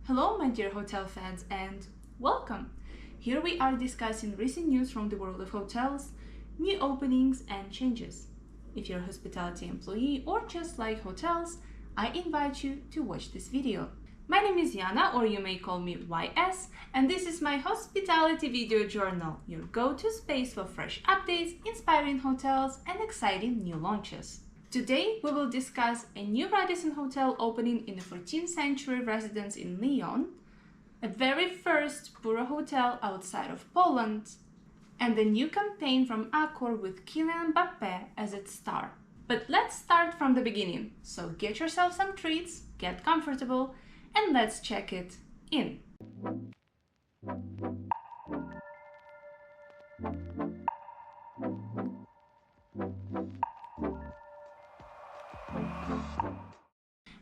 Hello, my dear hotel fans, and welcome! Here we are discussing recent news from the world of hotels, new openings, and changes. If you're a hospitality employee or just like hotels, I invite you to watch this video. My name is Yana, or you may call me YS, and this is my hospitality video journal, your go-to space for fresh updates, inspiring hotels, and exciting new launches. Today, we will discuss a new Radisson hotel opening in the 14th century residence in Lyon, a very first PURO hotel outside of Poland, and a new campaign from Accor with Kylian Mbappé as its star. But let's start from the beginning, so get yourself some treats, get comfortable, and let's check it in.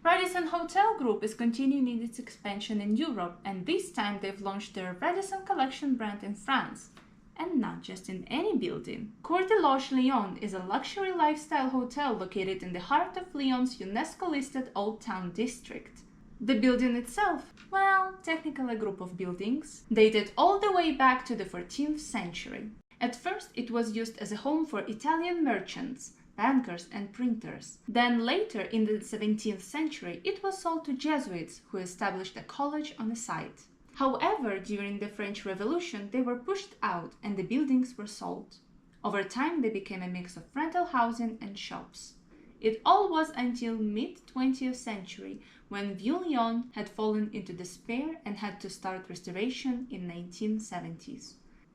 Radisson Hotel Group is continuing its expansion in Europe, and this time they've launched their Radisson Collection brand in France. And not just in any building. Cour de Lyon is a luxury lifestyle hotel located in the heart of Lyon's UNESCO-listed Old Town district. The building itself, well, technically a group of buildings, dated all the way back to the 14th century. At first, it was used as a home for Italian merchants, bankers and printers. Then later, in the 17th century, it was sold to Jesuits who established a college on the site. However, during the French Revolution, they were pushed out and the buildings were sold. Over time, they became a mix of rental housing and shops. It all was until mid-20th century when Lyon had fallen into despair and had to start restoration in 1970s.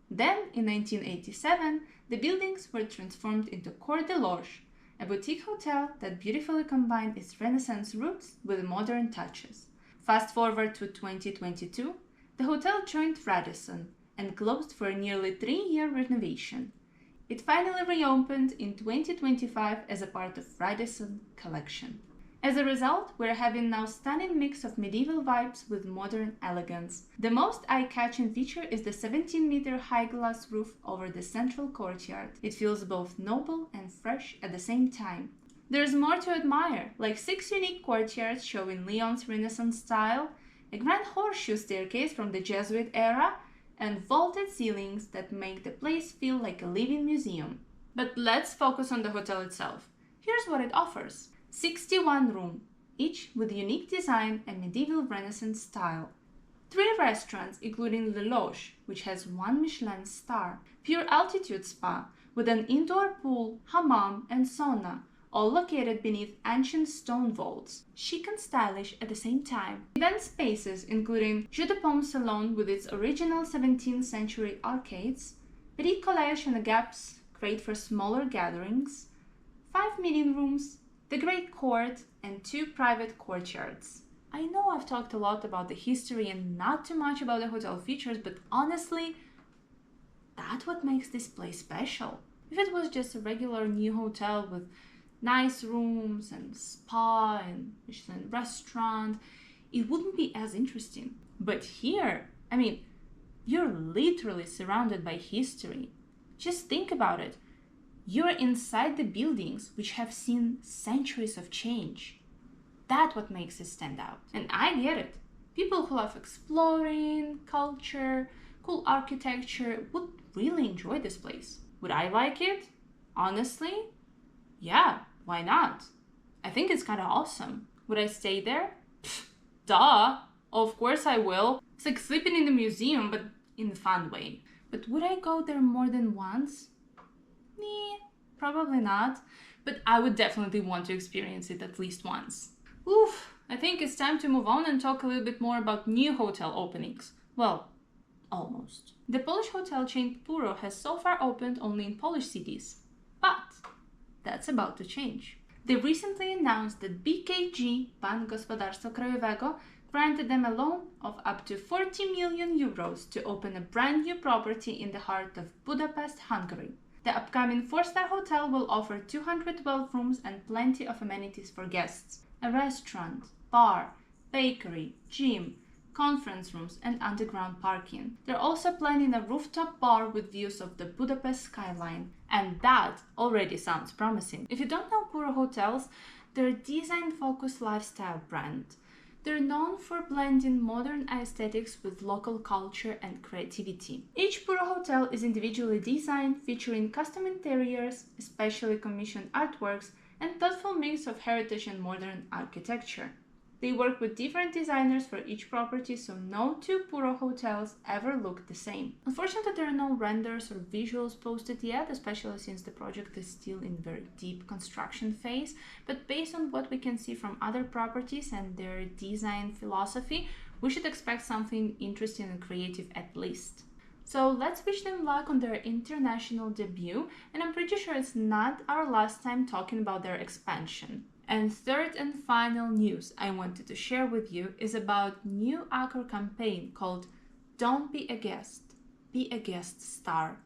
Then, in 1987, the buildings were transformed into Cour de Loge, a boutique hotel that beautifully combined its Renaissance roots with modern touches. Fast forward to 2022, the hotel joined Radisson and closed for a nearly 3-year renovation. It finally reopened in 2025 as a part of Radisson Collection. As a result, we're having now a stunning mix of medieval vibes with modern elegance. The most eye-catching feature is the 17-meter high glass roof over the central courtyard. It feels both noble and fresh at the same time. There's more to admire, like 6 unique courtyards showing Lyon's Renaissance style, a grand horseshoe staircase from the Jesuit era, and vaulted ceilings that make the place feel like a living museum. But let's focus on the hotel itself. Here's what it offers. 61 rooms, each with unique design and medieval Renaissance style. 3 restaurants, including Le Loge, which has 1 Michelin star. Pure altitude spa, with an indoor pool, hammam, and sauna, all located beneath ancient stone vaults, chic and stylish at the same time. Event spaces including Jeu de Paume Salon with its original 17th century arcades, Petit Collège and the Gaps, great for smaller gatherings, 5 meeting rooms, the Great Court, and 2 private courtyards. I know I've talked a lot about the history and not too much about the hotel features, but honestly, that's what makes this place special. If it was just a regular new hotel with nice rooms and spa and Michelin restaurant, it wouldn't be as interesting. But here, you're literally surrounded by history. Just think about it. You're inside the buildings which have seen centuries of change. That's what makes it stand out. And I get it. People who love exploring, culture, cool architecture would really enjoy this place. Would I like it? Honestly? Yeah, why not? I think it's kind of awesome. Would I stay there? Pfft, duh! Of course I will. It's like sleeping in the museum, but in the fun way. But would I go there more than once? Probably not. But I would definitely want to experience it at least once. Oof, I think it's time to move on and talk a little bit more about new hotel openings. Well, almost. The Polish hotel chain PURO has so far opened only in Polish cities. But that's about to change. They recently announced that BKG, Bank Gospodarstwa Krajowego, granted them a loan of up to 40 million euros to open a brand new property in the heart of Budapest, Hungary. The upcoming 4-star hotel will offer 212 rooms and plenty of amenities for guests. A restaurant, bar, bakery, gym, conference rooms, and underground parking. They're also planning a rooftop bar with views of the Budapest skyline. And that already sounds promising. If you don't know PURO Hotels, they're a design-focused lifestyle brand. They're known for blending modern aesthetics with local culture and creativity. Each PURO hotel is individually designed, featuring custom interiors, specially commissioned artworks, and thoughtful mix of heritage and modern architecture. They work with different designers for each property, so no two PURO hotels ever look the same. Unfortunately, there are no renders or visuals posted yet, especially since the project is still in very deep construction phase, but based on what we can see from other properties and their design philosophy, we should expect something interesting and creative at least. So let's wish them luck on their international debut, and I'm pretty sure it's not our last time talking about their expansion. And third and final news I wanted to share with you is about new Accor campaign called Don't Be a Guest, Be a Guest Star,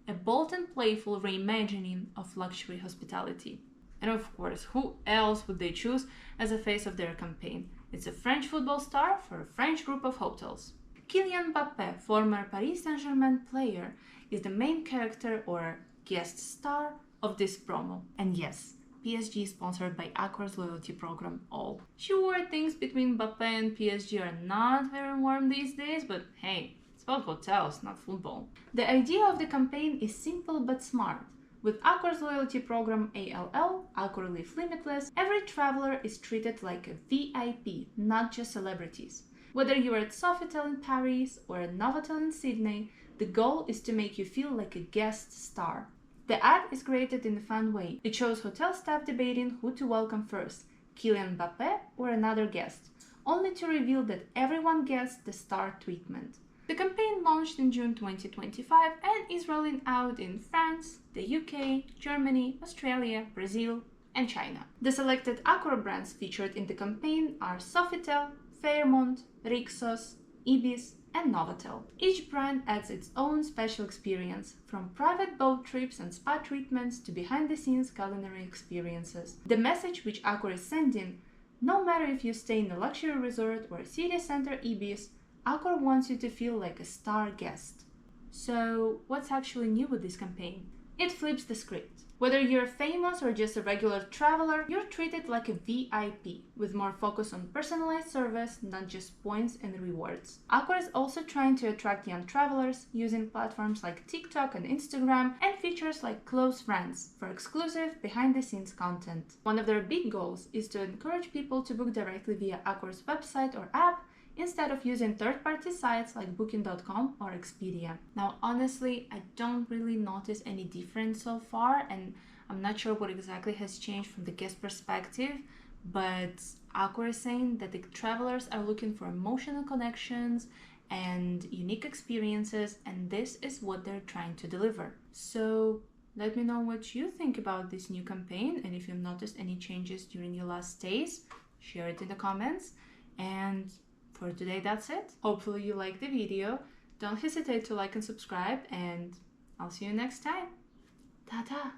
a bold and playful reimagining of luxury hospitality. And of course, who else would they choose as a face of their campaign? It's a French football star for a French group of hotels. Kylian Mbappé, former Paris Saint-Germain player, is the main character or guest star of this promo. And yes, PSG is sponsored by Accor's loyalty program All. Sure, things between Mbappé and PSG are not very warm these days, but hey, it's about hotels, not football. The idea of the campaign is simple but smart. With Accor's loyalty program ALL, Accor Live Limitless, every traveler is treated like a VIP, not just celebrities. Whether you're at Sofitel in Paris or at Novotel in Sydney, the goal is to make you feel like a guest star. The ad is created in a fun way. It shows hotel staff debating who to welcome first, Kylian Mbappé or another guest, only to reveal that everyone gets the star treatment. The campaign launched in June 2025 and is rolling out in France, the UK, Germany, Australia, Brazil, and China. The selected Accor brands featured in the campaign are Sofitel, Fairmont, Rixos, Ibis, and Novotel. Each brand adds its own special experience, from private boat trips and spa treatments to behind-the-scenes culinary experiences. The message which Accor is sending: no matter if you stay in a luxury resort or a city center Ibis, Accor wants you to feel like a star guest. So, what's actually new with this campaign? It flips the script. Whether you're famous or just a regular traveler, you're treated like a VIP, with more focus on personalized service, not just points and rewards. Accor is also trying to attract young travelers, using platforms like TikTok and Instagram, and features like Close Friends for exclusive behind-the-scenes content. One of their big goals is to encourage people to book directly via Accor's website or app, instead of using third-party sites like Booking.com or Expedia. Now, honestly, I don't really notice any difference so far, and I'm not sure what exactly has changed from the guest perspective, but Accor is saying that the travelers are looking for emotional connections and unique experiences, and this is what they're trying to deliver. So let me know what you think about this new campaign, and if you've noticed any changes during your last stays, share it in the comments. And for today, that's it. Hopefully you liked the video. Don't hesitate to like and subscribe, and I'll see you next time. Ta-ta!